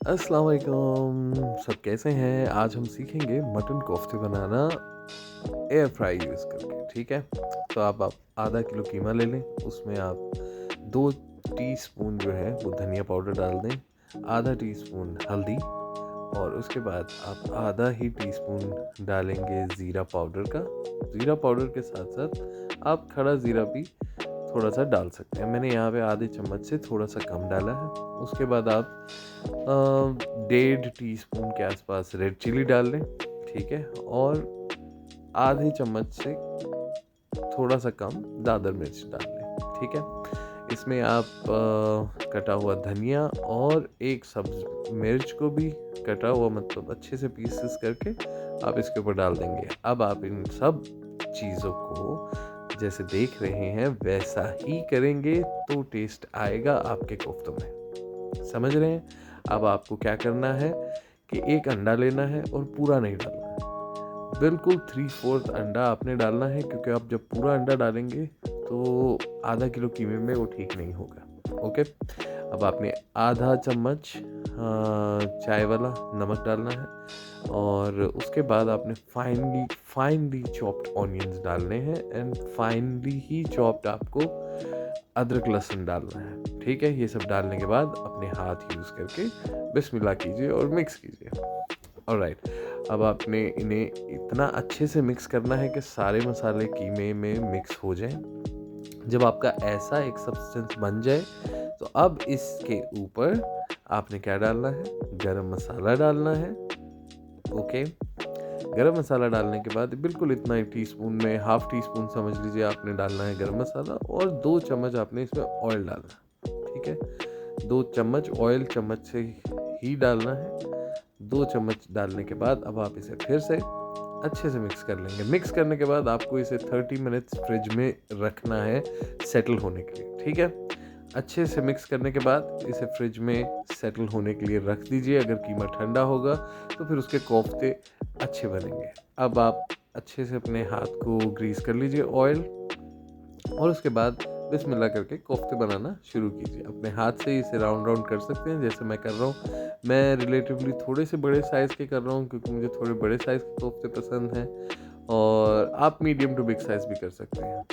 अस्सलाम वालेकुम, सब कैसे हैं? आज हम सीखेंगे मटन कोफ्ते बनाना एयर फ्राई यूज़ करके, ठीक है? तो आप आधा किलो कीमा ले लें, उसमें आप 2 टीस्पून जो है वो धनिया पाउडर डाल दें, आधा टीस्पून हल्दी और उसके बाद आप आधा ही टीस्पून डालेंगे ज़ीरा पाउडर का। ज़ीरा पाउडर के साथ-साथ आप खड़ा ज़ीरा भी थोड़ा-सा डाल सकते हैं। मैंने यहाँ पे आधे चम्मच से थोड़ा-सा कम डाला है। उसके बाद आप 1.5 टीस्पून के आसपास रेड चिली डाल लें, ठीक है? और आधे चम्मच से थोड़ा-सा कम दादर मिर्च डाल लें, ठीक है? इसमें आप कटा हुआ धनिया और एक सब्ज़ मिर्च को भी कटा हुआ मतलब अच्छे से पीसेस करके आप इसके ऊपर डाल देंगे। अब आप इन सब चीज़ों को जैसे देख रहे हैं वैसा ही करेंगे तो टेस्ट आएगा आपके कोफ्तों में। समझ रहे हैं? अब आपको क्या करना है कि एक अंडा लेना है और पूरा नहीं डालना है। बिल्कुल 3/4 अंडा आपने डालना है क्योंकि आप जब पूरा अंडा डालेंगे तो आधा किलो कीमे में वो ठीक नहीं होगा। ओके, अब आपने आधा चम्मच चाय वाला नमक डालना है और उसके बाद आपने फाइनली चॉप्ड ऑनियंस डालने हैं एंड फाइनली ही चॉप्ड आपको अदरक लहसुन डालना है। ठीक है, ये सब डालने के बाद अपने हाथ यूज़ करके बिस्मिल्लाह कीजिए और मिक्स कीजिए। ऑलराइट, अब आपने इन्हें इतना अच्छे से मिक्स करना है कि सारे मसाले कीमे में मिक्स हो जाएं। जब आपका ऐसा एक सब्सटेंस बन जाए तो अब इसके ऊपर आपने क्या डालना है, गरम मसाला डालना है। ओके, गरम मसाला डालने के बाद बिल्कुल इतना ही टीस्पून में हाफ टी स्पून समझ लीजिए आपने डालना है गरम मसाला और 2 चम्मच आपने इसमें ऑयल डालना है। ठीक है, 2 चम्मच ऑयल चम्मच से ही डालना है। 2 चम्मच डालने के बाद अब आप इसे फिर से अच्छे से मिक्स कर लेंगे। मिक्स करने के बाद आपको इसे 30 मिनट्स फ्रिज में रखना है सेटल होने के लिए। ठीक है, अच्छे से मिक्स करने के बाद इसे फ्रिज में सेटल होने के लिए रख दीजिए। अगर कीमा ठंडा होगा तो फिर उसके कोफ्ते अच्छे बनेंगे। अब आप अच्छे से अपने हाथ को ग्रीस कर लीजिए ऑयल और उसके बाद बिस्मिल्लाह करके कोफ्ते बनाना शुरू कीजिए। अपने हाथ से इसे राउंड राउंड कर सकते हैं जैसे मैं कर रहा हूँ। मैं रिलेटिवली थोड़े से बड़े साइज़ के कर रहा हूँ क्योंकि मुझे थोड़े बड़े साइज़ के कोफ्ते पसंद हैं और आप मीडियम टू बिग साइज़ भी कर सकते हैं।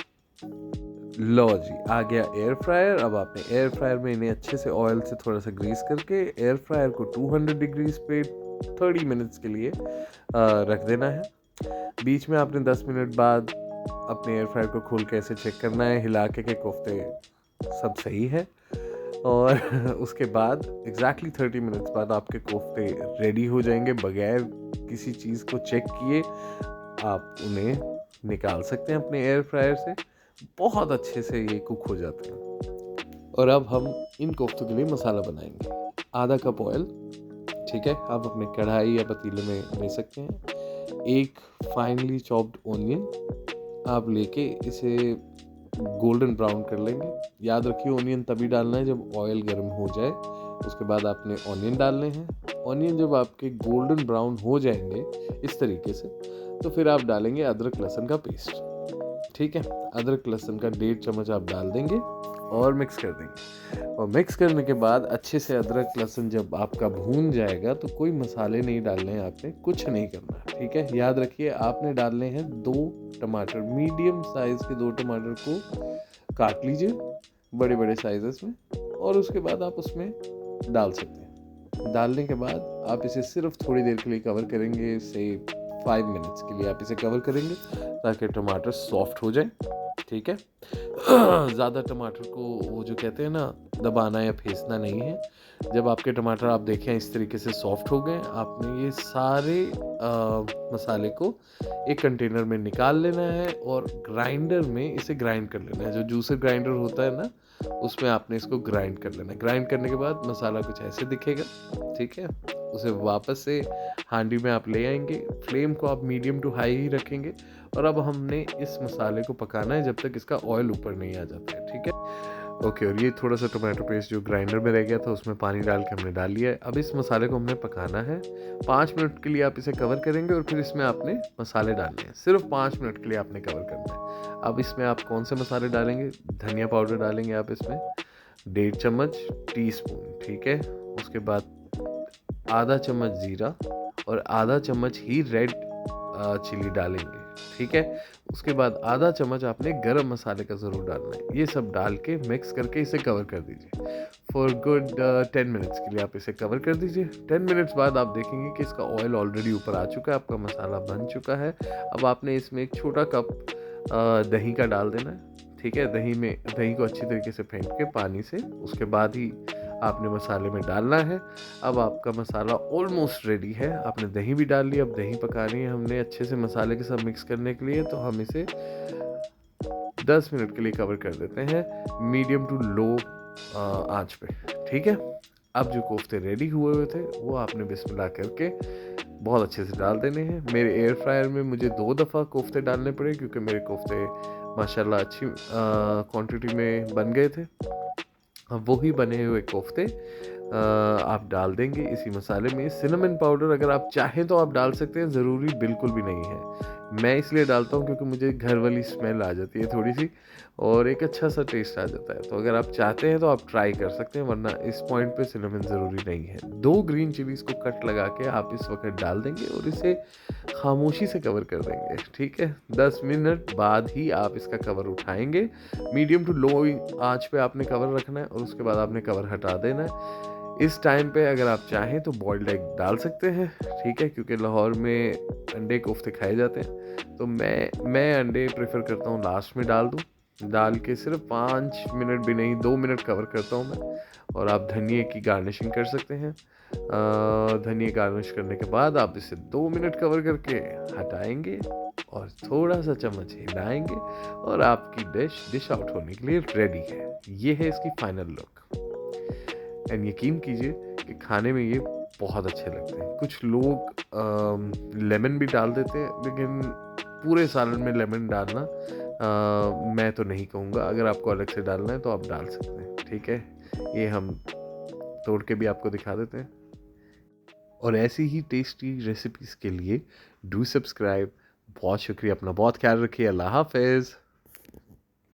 लो जी, आ गया एयर फ्रायर। अब आपने एयर फ्रायर में इन्हें अच्छे से ऑयल से थोड़ा सा ग्रीस करके एयर फ्रायर को 200 डिग्रीज पे 30 मिनट्स के लिए रख देना है। बीच में आपने 10 मिनट बाद अपने एयर फ्रायर को खोल के ऐसे चेक करना है, हिला के कोफ्ते सब सही है और उसके बाद एग्जैक्टली 30 मिनट्स बाद आपके कोफ्ते रेडी हो जाएंगे। बगैर किसी चीज़ को चेक किए आप उन्हें निकाल सकते हैं अपने एयर फ्रायर से। बहुत अच्छे से ये कुक हो जाते हैं। और अब हम इन कोफ्तों के लिए मसाला बनाएंगे। आधा कप ऑयल, ठीक है, आप अपने कढ़ाई या पतीले में ले सकते हैं। एक फाइनली चॉप्ड ऑनियन आप लेके इसे गोल्डन ब्राउन कर लेंगे। याद रखिए ऑनियन तभी डालना है जब ऑयल गर्म हो जाए। उसके बाद आपने ऑनियन डालने हैं। ऑनियन जब आपके गोल्डन ब्राउन हो जाएंगे इस तरीके से तो फिर आप डालेंगे अदरक लहसुन का पेस्ट। ठीक है, अदरक लहसुन का 1.5 चम्मच आप डाल देंगे और मिक्स कर देंगे। और मिक्स करने के बाद अच्छे से अदरक लहसुन जब आपका भून जाएगा तो कोई मसाले नहीं डालने हैं, आपने कुछ नहीं करना। ठीक है, याद रखिए आपने डालने हैं 2 टमाटर, मीडियम साइज के 2 टमाटर को काट लीजिए बड़े बड़े साइजेस में और उसके बाद आप उसमें डाल सकते हैं। डालने के बाद आप इसे सिर्फ थोड़ी देर के लिए कवर करेंगे, से 5 मिनट्स के लिए आप इसे कवर करेंगे ताकि टमाटर सॉफ्ट हो जाए। ठीक है, ज़्यादा टमाटर को वो जो कहते हैं ना दबाना या फेंसना नहीं है। जब आपके टमाटर आप देखें इस तरीके से सॉफ्ट हो गए, आपने ये सारे मसाले को एक कंटेनर में निकाल लेना है और ग्राइंडर में इसे ग्राइंड कर लेना है। जो जूसर ग्राइंडर होता है ना उसमें आपने इसको ग्राइंड कर लेना है। ग्राइंड करने के बाद मसाला कुछ ऐसे दिखेगा। ठीक है, उसे वापस से हांडी में आप ले आएंगे। फ्लेम को आप मीडियम टू हाई ही रखेंगे और अब हमने इस मसाले को पकाना है जब तक इसका ऑयल ऊपर नहीं आ जाता है। ठीक है, ओके, और ये थोड़ा सा टोमेटो पेस्ट जो ग्राइंडर में रह गया था उसमें पानी डाल के हमने डाल लिया है। अब इस मसाले को हमने पकाना है 5 मिनट के लिए। आप इसे कवर करेंगे और फिर इसमें आपने मसाले डालने हैं। सिर्फ 5 मिनट के लिए आपने कवर करना है। अब इसमें आप कौन से मसाले डालेंगे? धनिया पाउडर डालेंगे आप इसमें 1.5 चम्मच टी स्पून। ठीक है, उसके बाद आधा चम्मच ज़ीरा और आधा चम्मच ही रेड चिली डालेंगे, ठीक है। उसके बाद आधा चम्मच आपने गरम मसाले का ज़रूर डालना है। ये सब डाल के मिक्स करके इसे कवर कर दीजिए फॉर गुड 10 मिनट्स के लिए। आप इसे कवर कर दीजिए। 10 मिनट्स बाद आप देखेंगे कि इसका ऑयल ऑलरेडी ऊपर आ चुका है, आपका मसाला बन चुका है। अब आपने इसमें एक छोटा कप दही का डाल देना है, ठीक है। दही को अच्छी तरीके से फेंट के पानी से, उसके बाद ही आपने मसाले में डालना है। अब आपका मसाला ऑलमोस्ट रेडी है। आपने दही भी डाल ली, अब दही पका रही है हमने अच्छे से मसाले के साथ मिक्स करने के लिए, तो हम इसे 10 मिनट के लिए कवर कर देते हैं मीडियम टू लो आंच पे, ठीक है। अब जो कोफ्ते रेडी हुए हुए थे वो आपने बिस्मिल्लाह करके बहुत अच्छे से डाल देने हैं। मेरे एयर फ्रायर में मुझे 2 दफ़ा कोफ्ते डालने पड़े क्योंकि मेरे कोफ्ते माशाल्लाह अच्छी क्वांटिटी में बन गए थे। अब वही बने हुए कोफ्ते आप डाल देंगे इसी मसाले में। सिनेमन पाउडर अगर आप चाहें तो आप डाल सकते हैं, ज़रूरी बिल्कुल भी नहीं है। मैं इसलिए डालता हूँ क्योंकि मुझे घर वाली स्मेल आ जाती है थोड़ी सी, और एक अच्छा सा टेस्ट आ जाता है। तो अगर आप चाहते हैं तो आप ट्राई कर सकते हैं, वरना इस पॉइंट पे सिनेमन ज़रूरी नहीं है। 2 ग्रीन चिलीज़ को कट लगा के आप इस वक्त डाल देंगे और इसे खामोशी से कवर कर देंगे, ठीक है। 10 मिनट बाद ही आप इसका कवर उठाएंगे। मीडियम टू लो आंच पे आपने कवर रखना है और उसके बाद आपने कवर हटा देना है। इस टाइम पे अगर आप चाहें तो बॉइल्ड एग डाल सकते हैं, ठीक है, क्योंकि लाहौर में अंडे कोफ्ते खाए जाते हैं। तो मैं अंडे प्रेफर करता हूँ लास्ट में डाल दूँ। डाल के सिर्फ 5 मिनट भी नहीं 2 मिनट कवर करता हूँ मैं। और आप धनिए की गार्निशिंग कर सकते हैं। धनिया गार्निश करने के बाद आप इसे 2 मिनट कवर करके हटाएंगे और थोड़ा सा चम्मच हिलाएंगे और आपकी डिश आउट होने के लिए रेडी है। ये है इसकी फाइनल लुक। एंड यकीन कीजिए कि खाने में ये बहुत अच्छे लगते हैं। कुछ लोग लेमन भी डाल देते हैं, लेकिन पूरे सालन में लेमन डालना मैं तो नहीं कहूँगा। अगर आपको अलग से डालना है तो आप डाल सकते हैं, ठीक है। ये हम तोड़ के भी आपको दिखा देते हैं। और ऐसी ही टेस्टी रेसिपीज़ के लिए डू सब्सक्राइब। बहुत शुक्रिया, अपना बहुत ख्याल रखिए। अल्लाह हाफ़िज़।